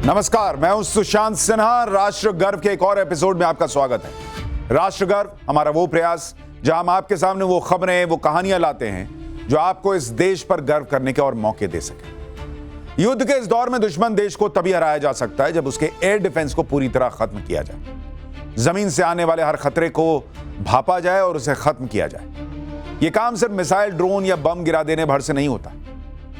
नमस्कार, मैं हूं सुशांत सिन्हा। राष्ट्र गर्व के एक और एपिसोड में आपका स्वागत है। राष्ट्र गर्व हमारा वो प्रयास जहां हम आपके सामने वो खबरें, वो कहानियां लाते हैं जो आपको इस देश पर गर्व करने के और मौके दे सके। युद्ध के इस दौर में दुश्मन देश को तभी हराया जा सकता है जब उसके एयर डिफेंस को पूरी तरह खत्म किया जाए, जमीन से आने वाले हर खतरे को भापा जाए और उसे खत्म किया जाए। यह काम सिर्फ मिसाइल, ड्रोन या बम गिरा देने भर से नहीं होता,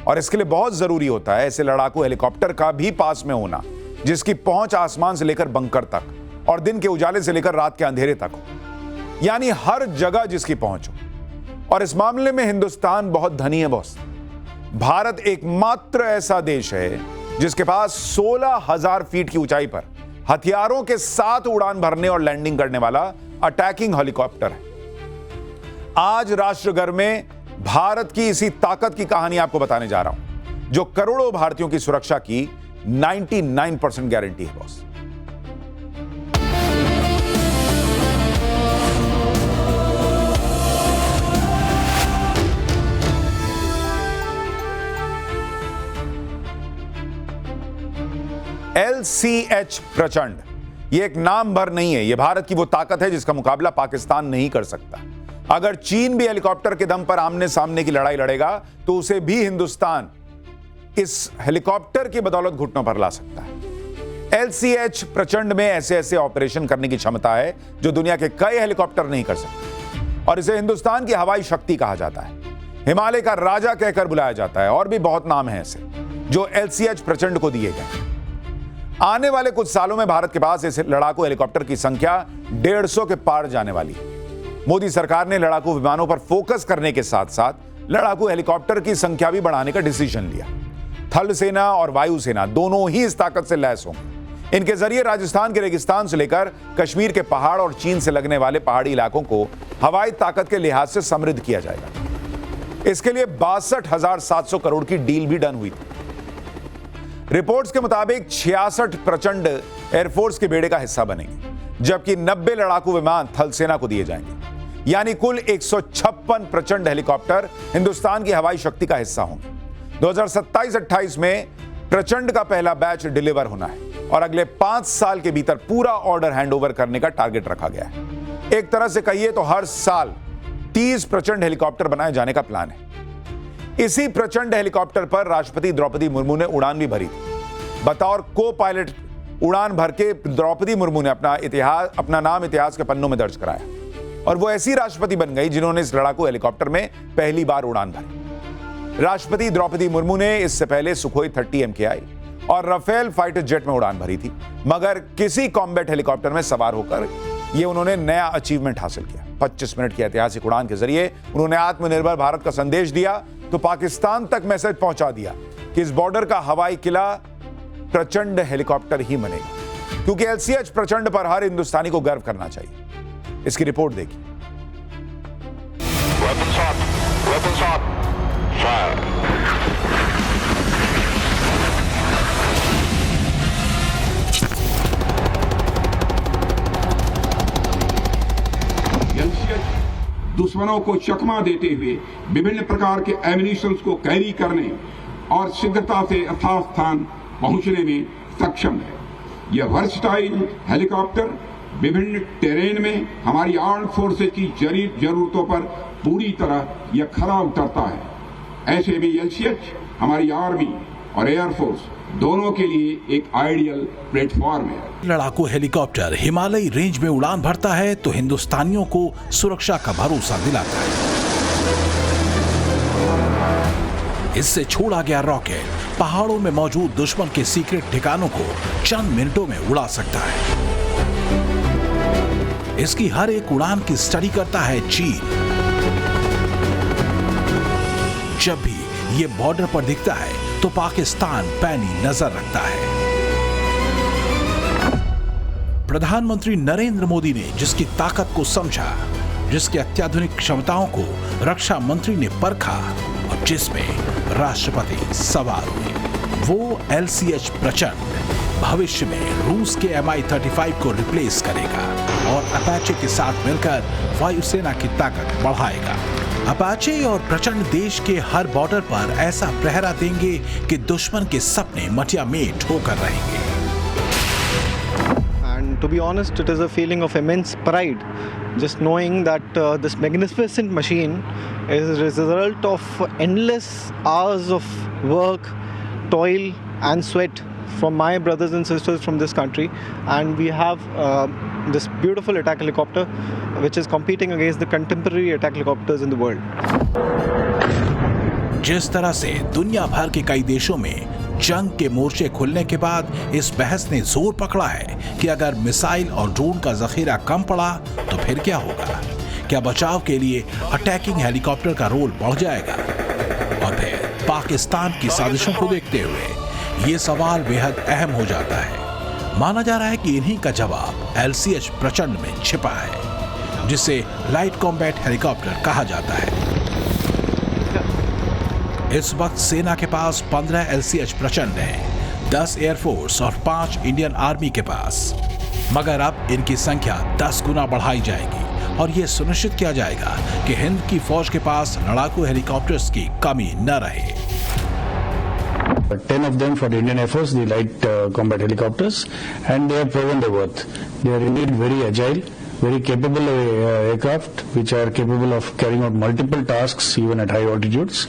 और इसके लिए बहुत जरूरी होता है ऐसे लड़ाकू हेलीकॉप्टर का भी पास में होना जिसकी पहुंच आसमान से लेकर बंकर तक और दिन के उजाले से लेकर रात के अंधेरे तक हो, यानी हर जगह जिसकी पहुंच हो। और इस मामले में हिंदुस्तान बहुत धनी है बॉस। भारत एकमात्र ऐसा देश है जिसके पास 16,000 फीट की ऊंचाई पर हथियारों के साथ उड़ान भरने और लैंडिंग करने वाला अटैकिंग हेलीकॉप्टर है। आज राष्ट्रगर्व में भारत की इसी ताकत की कहानी आपको बताने जा रहा हूं जो करोड़ों भारतीयों की सुरक्षा की 99% गारंटी है बॉस। LCH प्रचंड, यह एक नाम भर नहीं है, यह भारत की वो ताकत है जिसका मुकाबला पाकिस्तान नहीं कर सकता। अगर चीन भी हेलीकॉप्टर के दम पर आमने सामने की लड़ाई लड़ेगा तो उसे भी हिंदुस्तान इस हेलीकॉप्टर की बदौलत घुटनों पर ला सकता है। LCH प्रचंड में ऐसे ऐसे ऑपरेशन करने की क्षमता है जो दुनिया के कई हेलीकॉप्टर नहीं कर सकते, और इसे हिंदुस्तान की हवाई शक्ति कहा जाता है। हिमालय का राजा कहकर बुलाया जाता है, और भी बहुत नाम है ऐसे जो LCH प्रचंड को दिए गए। आने वाले कुछ सालों में भारत के पास इस लड़ाकू हेलीकॉप्टर की संख्या 150 के पार जाने वाली है। मोदी सरकार ने लड़ाकू विमानों पर फोकस करने के साथ साथ लड़ाकू हेलीकॉप्टर की संख्या भी बढ़ाने का डिसीजन लिया। थल सेना और वायु सेना दोनों ही इस ताकत से लैस होंगे। इनके जरिए राजस्थान के रेगिस्तान से लेकर कश्मीर के पहाड़ और चीन से लगने वाले पहाड़ी इलाकों को हवाई ताकत के लिहाज से समृद्ध किया जाएगा। इसके लिए 62,700 करोड़ की डील भी डन हुई थी। रिपोर्ट्स के मुताबिक 66 प्रचंड एयरफोर्स के बेड़े का हिस्सा बनेंगे, जबकि 90 लड़ाकू विमान थल सेना को दिए जाएंगे। यानी कुल 156 प्रचंड हेलीकॉप्टर हिंदुस्तान की हवाई शक्ति का हिस्सा होंगे। 2027-28 में प्रचंड का पहला बैच डिलीवर होना है और अगले 5 साल के भीतर पूरा ऑर्डर हैंडओवर करने का टारगेट रखा गया है। एक तरह से कहिए तो हर साल 30 प्रचंड हेलीकॉप्टर बनाए जाने का प्लान है। इसी प्रचंड हेलीकॉप्टर पर राष्ट्रपति द्रौपदी मुर्मू ने उड़ान भी भरी थी। बतौर को पायलट उड़ान भर के द्रौपदी मुर्मू ने अपना नाम इतिहास के पन्नों में दर्ज कराया, और वो ऐसी राष्ट्रपति बन गई जिन्होंने इस लड़ाकू हेलीकॉप्टर में पहली बार उड़ान भरी। राष्ट्रपति द्रौपदी मुर्मू ने इससे पहले सुखोई 30 MKI और राफेल फाइटर जेट में उड़ान भरी थी, मगर किसी कॉम्बैट हेलीकॉप्टर में सवार होकर ये उन्होंने नया अचीवमेंट हासिल किया। 25 मिनट की ऐतिहासिक उड़ान के जरिए उन्होंने आत्मनिर्भर भारत का संदेश दिया, तो पाकिस्तान तक मैसेज पहुंचा दिया कि इस बॉर्डर का हवाई किला प्रचंड हेलीकॉप्टर ही बनेगा, क्योंकि LCH प्रचंड पर हर हिंदुस्तानी को गर्व करना चाहिए। इसकी रिपोर्ट देखिए। दुश्मनों को चकमा देते हुए विभिन्न प्रकार के एमिनिशंस को कैरी करने और शीघ्रता से यथास्थान पहुंचने में सक्षम है। यह वर्सटाइल हेलीकॉप्टर विभिन्न टेरेन में हमारी आर्म फोर्सेज की जरूरतों पर पूरी तरह यह खरा उतरता है। ऐसे में LCH हमारी आर्मी और एयरफोर्स दोनों के लिए एक आइडियल प्लेटफॉर्म है। लड़ाकू हेलीकॉप्टर हिमालयी रेंज में उड़ान भरता है तो हिंदुस्तानियों को सुरक्षा का भरोसा दिलाता है। इससे छोड़ा गया रॉकेट पहाड़ों में मौजूद दुश्मन के सीक्रेट ठिकानों को चंद मिनटों में उड़ा सकता है। इसकी हर एक उड़ान की स्टडी करता है चीन। जब भी ये बॉर्डर पर दिखता है तो पाकिस्तान पैनी नजर रखता है। प्रधानमंत्री नरेंद्र मोदी ने जिसकी ताकत को समझा, जिसकी अत्याधुनिक क्षमताओं को रक्षा मंत्री ने परखा और जिसमें राष्ट्रपति सवार हुए, वो LCH प्रचंड भविष्य में रूस के Mi-35 को रिप्लेस करेगा और अपाचे के साथ मिलकर वायुसेना की ताकत बढ़ाएगा। अपाचे और प्रचंड देश के हर बॉर्डर पर ऐसा पहरा देंगे कि दुश्मन के सपने मटिया मेट होकर रहेंगे। And to be honest, it is a feeling of immense pride, just knowing that this magnificent machine is a result of endless hours of work, toil and sweat from my brothers and sisters from this country. And we have this beautiful attack helicopter which is competing against the contemporary attack helicopters in the world. जिस तरह से दुनिया भर के कई देशों में जंग के मोर्चे खुलने के बाद इस बहस ने जोर पकड़ा है कि अगर मिसाइल और ड्रोन का जखीरा कम पड़ा तो फिर क्या होगा? क्या बचाव के लिए अटैकिंग हेलीकॉप्टर का रोल बढ़ जाएगा? और फिर पाकिस्तान की साजिशों को देखते हुए ये सवाल बेहद अहम हो जाता है। माना जा रहा है कि इन्हीं का जवाब LCH प्रचंड में छिपा है, जिसे लाइट कॉम्बैट हेलीकॉप्टर कहा जाता है। इस वक्त सेना के पास 15 LCH प्रचंड हैं, 10 एयरफोर्स और 5 इंडियन आर्मी के पास। मगर अब इनकी संख्या 10 गुना बढ़ाई जाएगी और यह सुनिश्चित किया जाएगा कि हिंद की फौज के पास लड़ाकू हेलीकॉप्टर्स की कमी न रहे। 10 of them for the Indian Air Force, the light combat helicopters, and they have proven their worth. They are indeed very agile, very capable aircraft which are capable of carrying out multiple tasks even at high altitudes,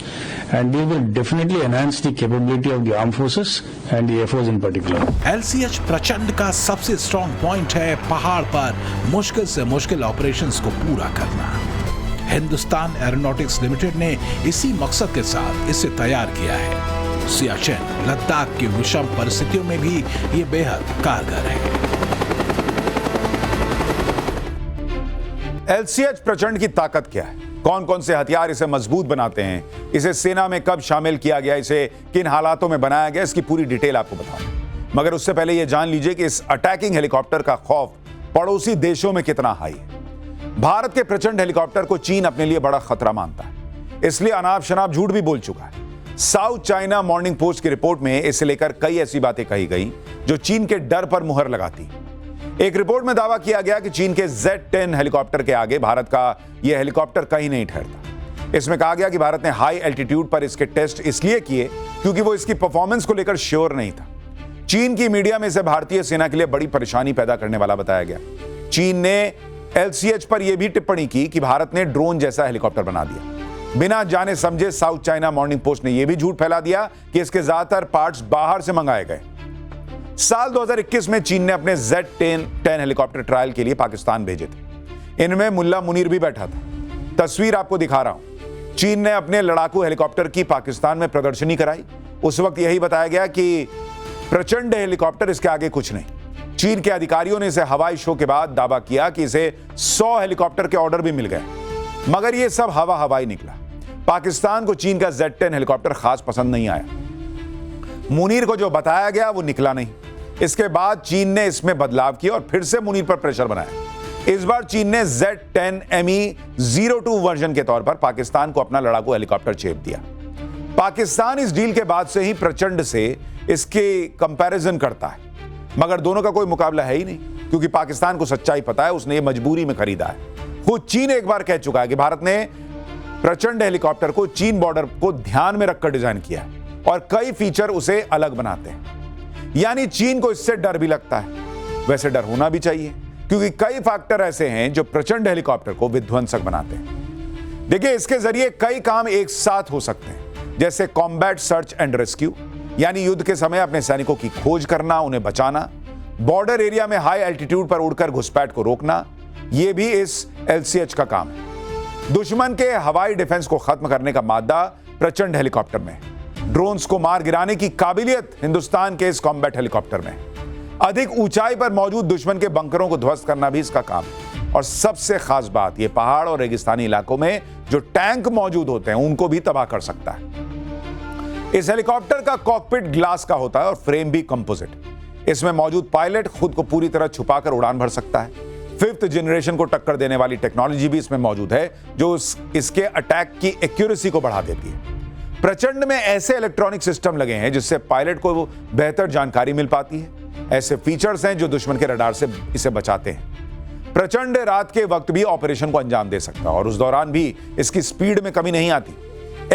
and they will definitely enhance the capability of the armed forces and the Air Force in particular. LCH प्रचंड का सबसे strong point है पहाड़ पर मुश्किल से मुश्किल operations को पूरा करना। हिंदुस्तान एरोनॉटिक्स लिमिटेड ने इसी मकसद के साथ इसे तैयार किया है। सियाचिन, लद्दाख की विषम परिस्थितियों में भी ये बेहद कारगर है। LCH प्रचंड की ताकत क्या है? कौन कौन से हथियार इसे मजबूत बनाते हैं? इसे सेना में कब शामिल किया गया? इसे किन हालातों में बनाया गया? इसकी पूरी डिटेल आपको बताऊं। मगर उससे पहले यह जान लीजिए कि इस अटैकिंग हेलीकॉप्टर का खौफ पड़ोसी देशों में कितना हाई है। भारत के प्रचंड हेलीकॉप्टर को चीन अपने लिए बड़ा खतरा मानता है, इसलिए अनाप शनाप झूठ भी बोल चुका है। साउथ चाइना मॉर्निंग पोस्ट की रिपोर्ट में इसे लेकर कई ऐसी बातें कही गई जो चीन के डर पर मुहर लगाती। एक रिपोर्ट में दावा किया गया कि चीन के Z-10 हेलीकॉप्टर के आगे भारत का यह हेलीकॉप्टर कहीं नहीं ठहरता। इसमें कहा गया कि भारत ने हाई एल्टीट्यूड पर इसके टेस्ट इसलिए किए क्योंकि वो इसकी परफॉर्मेंस को लेकर श्योर नहीं था। चीन की मीडिया में इसे भारतीय सेना के लिए बड़ी परेशानी पैदा करने वाला बताया गया। चीन ने LCH पर यह भी टिप्पणी की कि भारत ने ड्रोन जैसा हेलीकॉप्टर बना दिया। बिना जाने समझे साउथ चाइना मॉर्निंग पोस्ट ने यह भी झूठ फैला दिया कि इसके ज्यादातर पार्ट्स बाहर से मंगाए गए। साल 2021 में चीन ने अपने Z-10 हेलीकॉप्टर ट्रायल के लिए पाकिस्तान भेजे थे। इनमें मुल्ला मुनीर भी बैठा था। तस्वीर आपको दिखा रहा हूं। चीन ने अपने लड़ाकू हेलीकॉप्टर की पाकिस्तान में प्रदर्शनी कराई। उस वक्त यही बताया गया कि प्रचंड हेलीकॉप्टर इसके आगे कुछ नहीं। चीन के अधिकारियों ने इसे हवाई शो के बाद दावा किया कि इसे 100 हेलीकॉप्टर के ऑर्डर भी मिल गए, मगर यह सब हवाई निकला। पाकिस्तान को चीन का Z-10 हेलीकॉप्टर खास पसंद नहीं आया। मुनीर को जो बताया गया वो निकला नहीं। इसके बाद चीन ने इसमें बदलाव किया और फिर से मुनीर पर प्रेशर बनाया। इस बार चीन ने Z-10 ME-02 वर्जन के तौर पर पाकिस्तान को अपना लड़ाकू हेलीकॉप्टर चेप दिया। पाकिस्तान इस डील के बाद से ही प्रचंड से इसके कंपैरिजन करता है, मगर दोनों का कोई मुकाबला है ही नहीं, क्योंकि पाकिस्तान को सच्चाई पता है, उसने ये मजबूरी में खरीदा है। खुद चीन एक बार कह चुका है कि भारत ने प्रचंड हेलीकॉप्टर को चीन बॉर्डर को ध्यान में रखकर डिजाइन किया है और कई फीचर उसे अलग बनाते हैं। यानी चीन को इससे डर भी लगता है। वैसे डर होना भी चाहिए, क्योंकि कई फैक्टर ऐसे हैं जो प्रचंड हेलीकॉप्टर को विध्वंसक बनाते हैं। देखिए, इसके जरिए कई काम एक साथ हो सकते हैं, जैसे कॉम्बैट सर्च एंड रेस्क्यू, यानी युद्ध के समय अपने सैनिकों की खोज करना, उन्हें बचाना, बॉर्डर एरिया में हाई एल्टीट्यूड पर उड़कर घुसपैठ को रोकना, यह भी इस LCH का काम है। दुश्मन के हवाई डिफेंस को खत्म करने का मादा प्रचंड हेलीकॉप्टर में, ड्रोन्स को मार गिराने की काबिलियत हिंदुस्तान के इस कॉम्बैट हेलीकॉप्टर में, अधिक ऊंचाई पर मौजूद दुश्मन के बंकरों को ध्वस्त करना भी इसका काम है। और सबसे खास बात, यह पहाड़ और रेगिस्तानी इलाकों में जो टैंक मौजूद होते हैं उनको भी तबाह कर सकता है। इस हेलीकॉप्टर का कॉकपिट ग्लास का होता है और फ्रेम भी कंपोजिट। इसमें मौजूद पायलट खुद को पूरी तरह छुपाकर उड़ान भर सकता है। 5th जनरेशन को टक्कर देने वाली टेक्नोलॉजी भी इसमें मौजूद है, जो इसके अटैक की एक्यूरेसी को बढ़ा देती है। प्रचंड में ऐसे इलेक्ट्रॉनिक सिस्टम लगे हैं जिससे पायलट को बेहतर जानकारी मिल पाती है। ऐसे फीचर्स हैं जो दुश्मन के रडार से इसे बचाते हैं। प्रचंड रात के वक्त भी ऑपरेशन को अंजाम दे सकता है और उस दौरान भी इसकी स्पीड में कमी नहीं आती।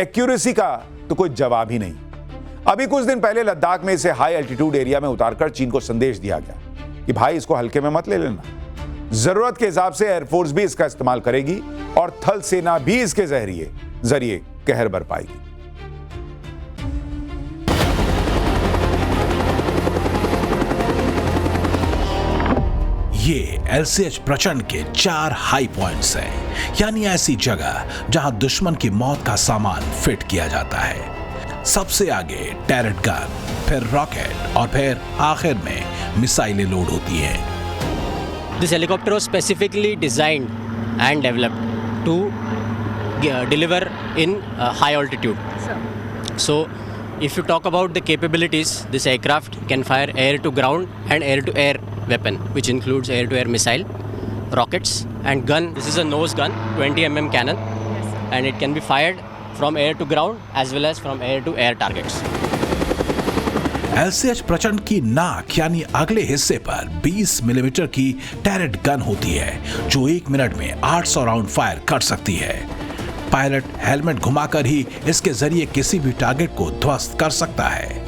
एक्यूरेसी का तो कोई जवाब ही नहीं। अभी कुछ दिन पहले लद्दाख में इसे हाई एल्टीट्यूड एरिया में उतारकर चीन को संदेश दिया गया कि भाई इसको हल्के में मत ले लेना। जरूरत के हिसाब से एयरफोर्स भी इसका इस्तेमाल करेगी और थल सेना भी इसके जरिए कहर बरपाएगी। ये LCH प्रचंड के 4 हाई पॉइंट्स हैं, यानी ऐसी जगह जहां दुश्मन की मौत का सामान फिट किया जाता है। सबसे आगे टैरेट गन, फिर रॉकेट और फिर आखिर में मिसाइलें लोड होती हैं। This helicopter was specifically designed and developed to deliver in high altitude. So, if you talk about the capabilities, this aircraft can fire air to ground and air to air weapon, which includes air to air missile, rockets and gun. This is a nose gun, 20 mm cannon, and it can be fired from air to ground as well as from air to air targets. LCH प्रचंड की नाक यानी अगले हिस्से पर 20 millimetre की tarot gun होती है जो 1 मिनट में 800 राउंड फायर कर सकती है। पायलट हेलमेट घुमाकर ही इसके जरिए किसी भी टारगेट को ध्वस्त कर सकता है।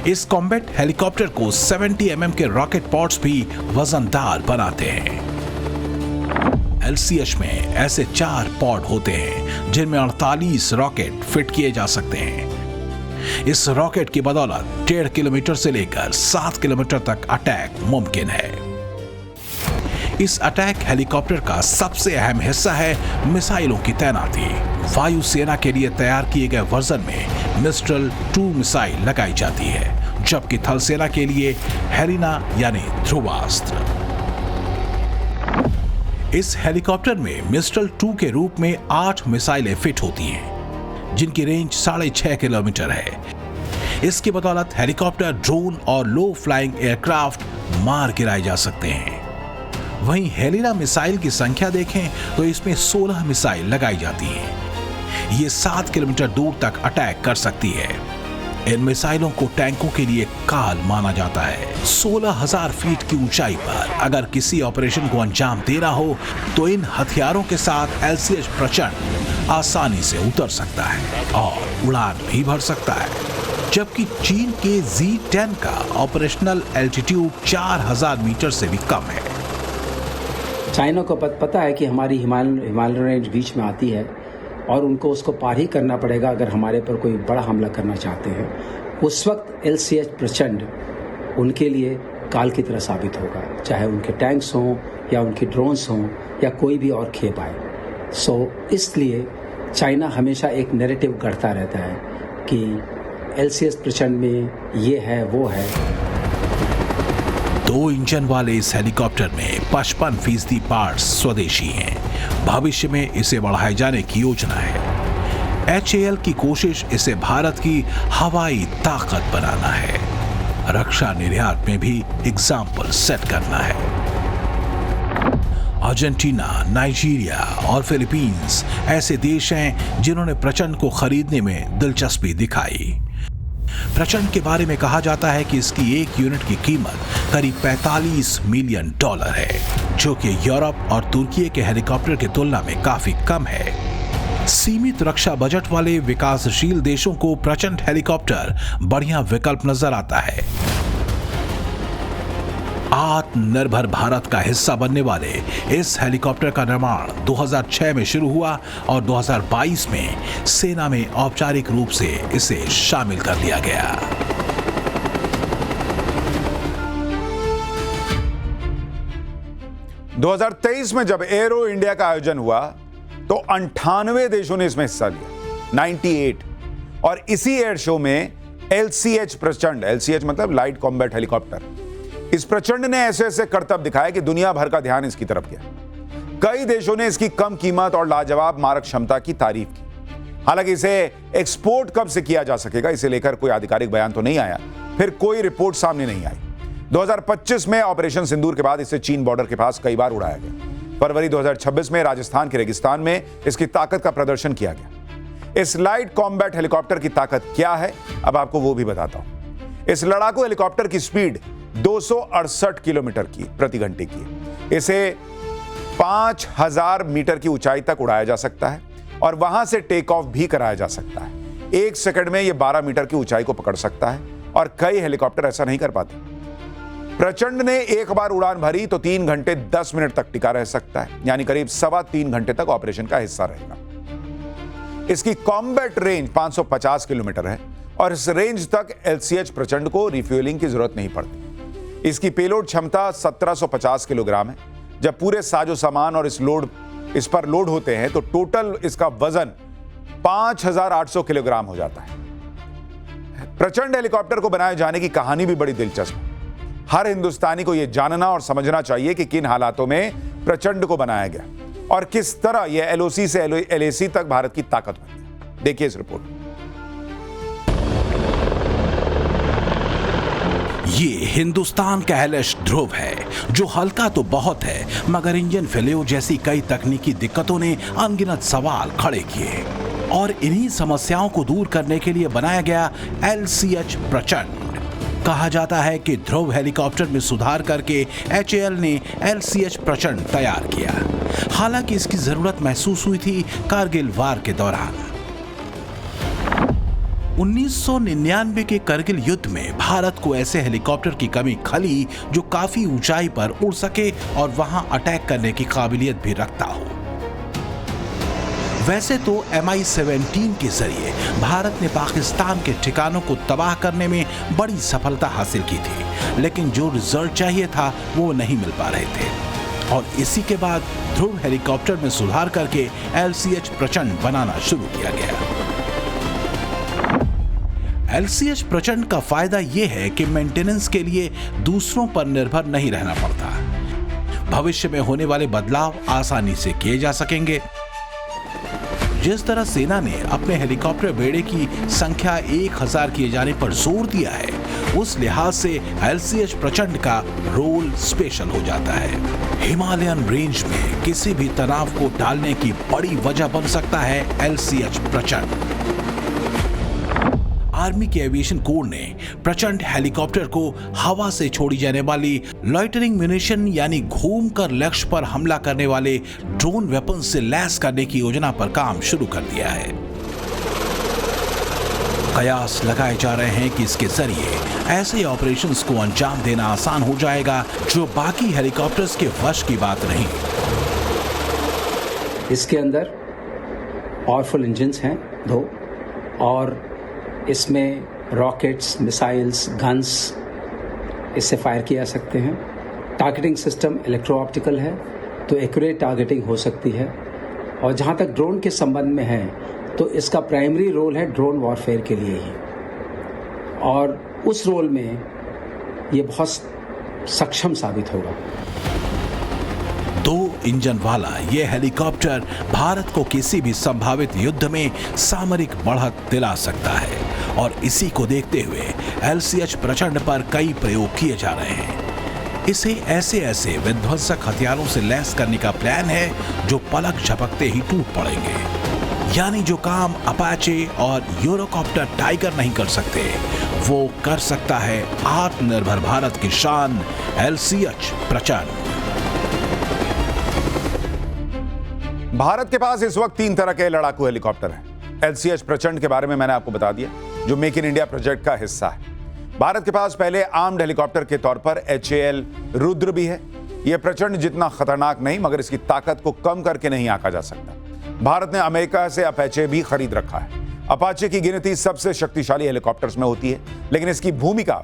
इस कॉम्बैट हेलीकॉप्टर को 70 mm के रॉकेट पॉड्स भी वजनदार बनाते हैं। LCH में ऐसे 4 पॉड होते हैं जिनमें 48 रॉकेट फिट किए जा सकते हैं। इस रॉकेट की बदौलत 1.5 किलोमीटर से लेकर 7 किलोमीटर तक अटैक मुमकिन है। इस अटैक हेलीकॉप्टर का सबसे अहम हिस्सा है मिसाइलों की तैनाती। वायुसेना के लिए तैयार किए गए वर्जन में मिस्ट्रल 2 मिसाइल लगाई जाती है, जबकि थल सेना के लिए हेलिना यानी ध्रुवास्त्र। इस हेलीकॉप्टर में मिस्ट्रल 2 के रूप में 8 मिसाइलें फिट होती हैं, जिनकी रेंज 6.5 किलोमीटर है। इसकी बदौलत हेलीकॉप्टर, ड्रोन और लो फ्लाइंग एयरक्राफ्ट मार गिराए जा सकते हैं। वहीं हेलिना मिसाइल की संख्या देखें तो इसमें 16 मिसाइल लगाई जाती हैं। ये 7 किलोमीटर दूर तक अटैक कर सकती है। इन मिसाइलों को टैंकों के लिए काल माना जाता है। 16,000 फीट की ऊंचाई पर अगर किसी ऑपरेशन को अंजाम देना हो तो इन हथियारों के साथ LCH प्रचंड आसानी से उतर सकता है और उड़ान भी भर सकता है, जबकि चीन के Z-10 का ऑपरेशनल एल्टीट्यूड 4,000 मीटर से भी कम है। चाइना को पता है कि हमारी हिमालय रेंज बीच में आती है और उनको उसको पार ही करना पड़ेगा अगर हमारे पर कोई बड़ा हमला करना चाहते हैं। उस वक्त LCH प्रचंड उनके लिए काल की तरह साबित होगा, चाहे उनके टैंक्स हों या उनके ड्रोन्स हों या कोई भी और खेप आए। इसलिए चाइना हमेशा एक नैरेटिव गढ़ता रहता है कि LCH प्रचंड में ये है वो है। 2 इंजन वाले इस हेलीकॉप्टर में 55% पार्ट्स स्वदेशी हैं। भविष्य में इसे बढ़ाए जाने की योजना है। HAL की कोशिश इसे भारत की हवाई ताकत बनाना है। रक्षा निर्यात में भी एग्जाम्पल सेट करना है। अर्जेंटीना, नाइजीरिया और फिलीपींस ऐसे देश हैं जिन्होंने प्रचंड को खरीदने में दिलचस्पी दिखाई। प्रचंड के बारे में कहा जाता है कि इसकी 1 यूनिट की कीमत करीब $45 मिलियन है, जो कि यूरोप और तुर्की के हेलीकॉप्टर की तुलना में काफी कम है। सीमित रक्षा बजट वाले विकासशील देशों को प्रचंड हेलीकॉप्टर बढ़िया विकल्प नजर आता है। आत्मनिर्भर भारत का हिस्सा बनने वाले इस हेलीकॉप्टर का निर्माण 2006 में शुरू हुआ और 2022 में सेना में औपचारिक रूप से इसे शामिल कर दिया गया। – 2023 में जब एरो इंडिया का आयोजन हुआ तो 98 देशों ने इसमें हिस्सा लिया, 98। और इसी एयर शो में LCH प्रचंड, LCH मतलब लाइट कॉम्बैट हेलीकॉप्टर, इस प्रचंड ने ऐसे ऐसे करतब दिखाए कि दुनिया भर का ध्यान इसकी तरफ गया। कई देशों ने इसकी कम कीमत और लाजवाब मारक क्षमता की तारीफ की। हालांकि इसे एक्सपोर्ट कब से किया जा सकेगा, इसे लेकर कोई आधिकारिक बयान तो नहीं आया, फिर कोई रिपोर्ट सामने नहीं आई। 2025 में ऑपरेशन सिंदूर के बाद इसे चीन बॉर्डर के पास कई बार उड़ाया गया। फरवरी 2026 में राजस्थान के रेगिस्तान में इसकी ताकत का प्रदर्शन किया गया। इस लाइट कॉम्बैट हेलीकॉप्टर की ताकत क्या है, अब आपको वो भी बताता हूं। इस लड़ाकू हेलीकॉप्टर की स्पीड 268 किलोमीटर की प्रति घंटे की। इसे 5000 मीटर की ऊंचाई तक उड़ाया जा सकता है और वहां से टेक ऑफ भी कराया जा सकता है। 1 सेकंड में यह 12 मीटर की ऊंचाई को पकड़ सकता है और कई हेलीकॉप्टर ऐसा नहीं कर पाते। प्रचंड ने एक बार उड़ान भरी तो 3 घंटे 10 मिनट तक टिका रह सकता है, यानी करीब 3.25 घंटे तक ऑपरेशन का हिस्सा रहेगा। इसकी कॉम्बैट रेंज 550 किलोमीटर है और इस रेंज तक LCH प्रचंड को रिफ्यूलिंग की जरूरत नहीं पड़ती। इसकी पेलोड क्षमता 1750 किलोग्राम है। जब पूरे साजो सामान और इस पर लोड होते हैं तो टोटल इसका वजन 5800 किलोग्राम हो जाता है। प्रचंड हेलीकॉप्टर को बनाए जाने की कहानी भी बड़ी दिलचस्प है। हर हिंदुस्तानी को यह जानना और समझना चाहिए कि किन हालातों में प्रचंड को बनाया गया और किस तरह यह LOC से LAC तक भारत की ताकत बन गया। देखिए इस रिपोर्ट। ये हिंदुस्तान का LH ध्रुव है, जो हल्का तो बहुत है मगर इंजन फेल्योर जैसी कई तकनीकी दिक्कतों ने अनगिनत सवाल खड़े किए और इन्हीं समस्याओं को दूर करने के लिए बनाया गया LCH प्रचंड। कहा जाता है कि ध्रुव हेलीकॉप्टर में सुधार करके HAL ने LCH प्रचंड तैयार किया। हालांकि इसकी जरूरत महसूस हुई थी कारगिल वार के दौरान। 1999 के करगिल युद्ध में भारत को ऐसे हेलीकॉप्टर की कमी खली जो काफी ऊंचाई पर उड़ सके और वहां अटैक करने की काबिलियत भी रखता हो। वैसे तो Mi-17 के जरिए भारत ने पाकिस्तान के ठिकानों को तबाह करने में बड़ी सफलता हासिल की थी, लेकिन जो रिजल्ट चाहिए था वो नहीं मिल पा रहे थे और इसी के बाद ध्रुव हेलीकॉप्टर में सुधार करके LCH प्रचंड बनाना शुरू किया गया। LCH प्रचंड का फायदा यह है कि मेंटेनेंस के लिए दूसरों पर निर्भर नहीं रहना पड़ता। भविष्य में होने वाले बदलाव आसानी से किए जा सकेंगे। जिस तरह सेना ने अपने हेलीकॉप्टर बेड़े की संख्या 1000 किए जाने पर जोर दिया है, उस लिहाज से LCH प्रचंड का रोल स्पेशल हो जाता है। हिमालयन रेंज में किसी भी तनाव को टालने की बड़ी वजह बन सकता है LCH प्रचंड। आर्मी के एविएशन कोर ने प्रचंड हेलीकॉप्टर को हवा से छोड़ी जाने वाली लॉइटरिंग म्यूनिशन यानी घूमकर लक्ष्य पर हमला करने वाले ड्रोन वेपन से लैस करने की योजना पर काम शुरू कर दिया है। कयास लगाए जा रहे हैं कि इसके जरिए ऐसे ऑपरेशंस को अंजाम देना आसान हो जाएगा जो बाकी हेलीकॉप्टर्स के वश की बात नहीं। इसके अंदर पावरफुल इंजन्स हैं 2 और इसमें रॉकेट्स, मिसाइल्स, गन्स इससे फायर किया जा सकते हैं। टारगेटिंग सिस्टम इलेक्ट्रो ऑप्टिकल है तो एक्यूरेट टारगेटिंग हो सकती है। और जहाँ तक ड्रोन के संबंध में है तो इसका प्राइमरी रोल है ड्रोन वॉरफेयर के लिए ही और उस रोल में ये बहुत सक्षम साबित होगा। 2 इंजन वाला यह हेलीकॉप्टर भारत को किसी भी संभावित युद्ध में सामरिक बढ़त दिला सकता है और इसी को देखते हुए LCH प्रचंड पर कई प्रयोग किए जा रहे हैं। इसे ऐसे विध्वंसक हथियारों से लैस करने का प्लान है जो पलक झपकते ही टूट पड़ेंगे। यानी जो काम अपाचे और यूरोकॉप्टर टाइगर नहीं कर सकते, वो कर सकता है आत्मनिर्भर भारत की शान LCH प्रचंड। भारत के पास इस वक्त 3 तरह के लड़ाकू हेलीकॉप्टर हैं। LCH प्रचंड के बारे में मैंने आपको बता दिया, जो मेक इन इंडिया प्रोजेक्ट का हिस्सा है। भारत के पास पहले आर्म्ड हेलीकॉप्टर के तौर पर HAL रुद्र भी है। यह प्रचंड जितना खतरनाक नहीं, मगर इसकी ताकत को कम करके नहीं आंका जा सकता। भारत ने अमेरिका से अपाचे भी खरीद रखा है। अपाचे की गिनती सबसे शक्तिशाली हेलीकॉप्टर्स में होती है, लेकिन इसकी भूमिका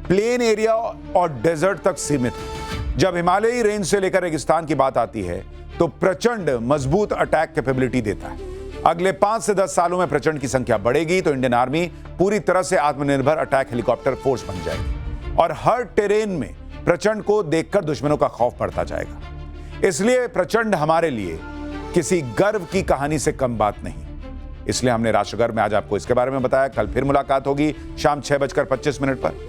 प्लेन एरिया और डेजर्ट तक सीमित है। जब हिमालयी रेंज से लेकर रेगिस्तान की बात आती है तो प्रचंड मजबूत अटैक कैपेबिलिटी देता है। अगले 5 से 10 सालों में प्रचंड की संख्या बढ़ेगी तो इंडियन आर्मी पूरी तरह से आत्मनिर्भर अटैक हेलीकॉप्टर फोर्स बन जाएगी और हर टेरेन में प्रचंड को देखकर दुश्मनों का खौफ बढ़ता जाएगा। इसलिए प्रचंड हमारे लिए किसी गर्व की कहानी से कम बात नहीं। इसलिए हमने राष्ट्रगर्व में आज आपको इसके बारे में बताया। कल फिर मुलाकात होगी शाम 6:25 पर।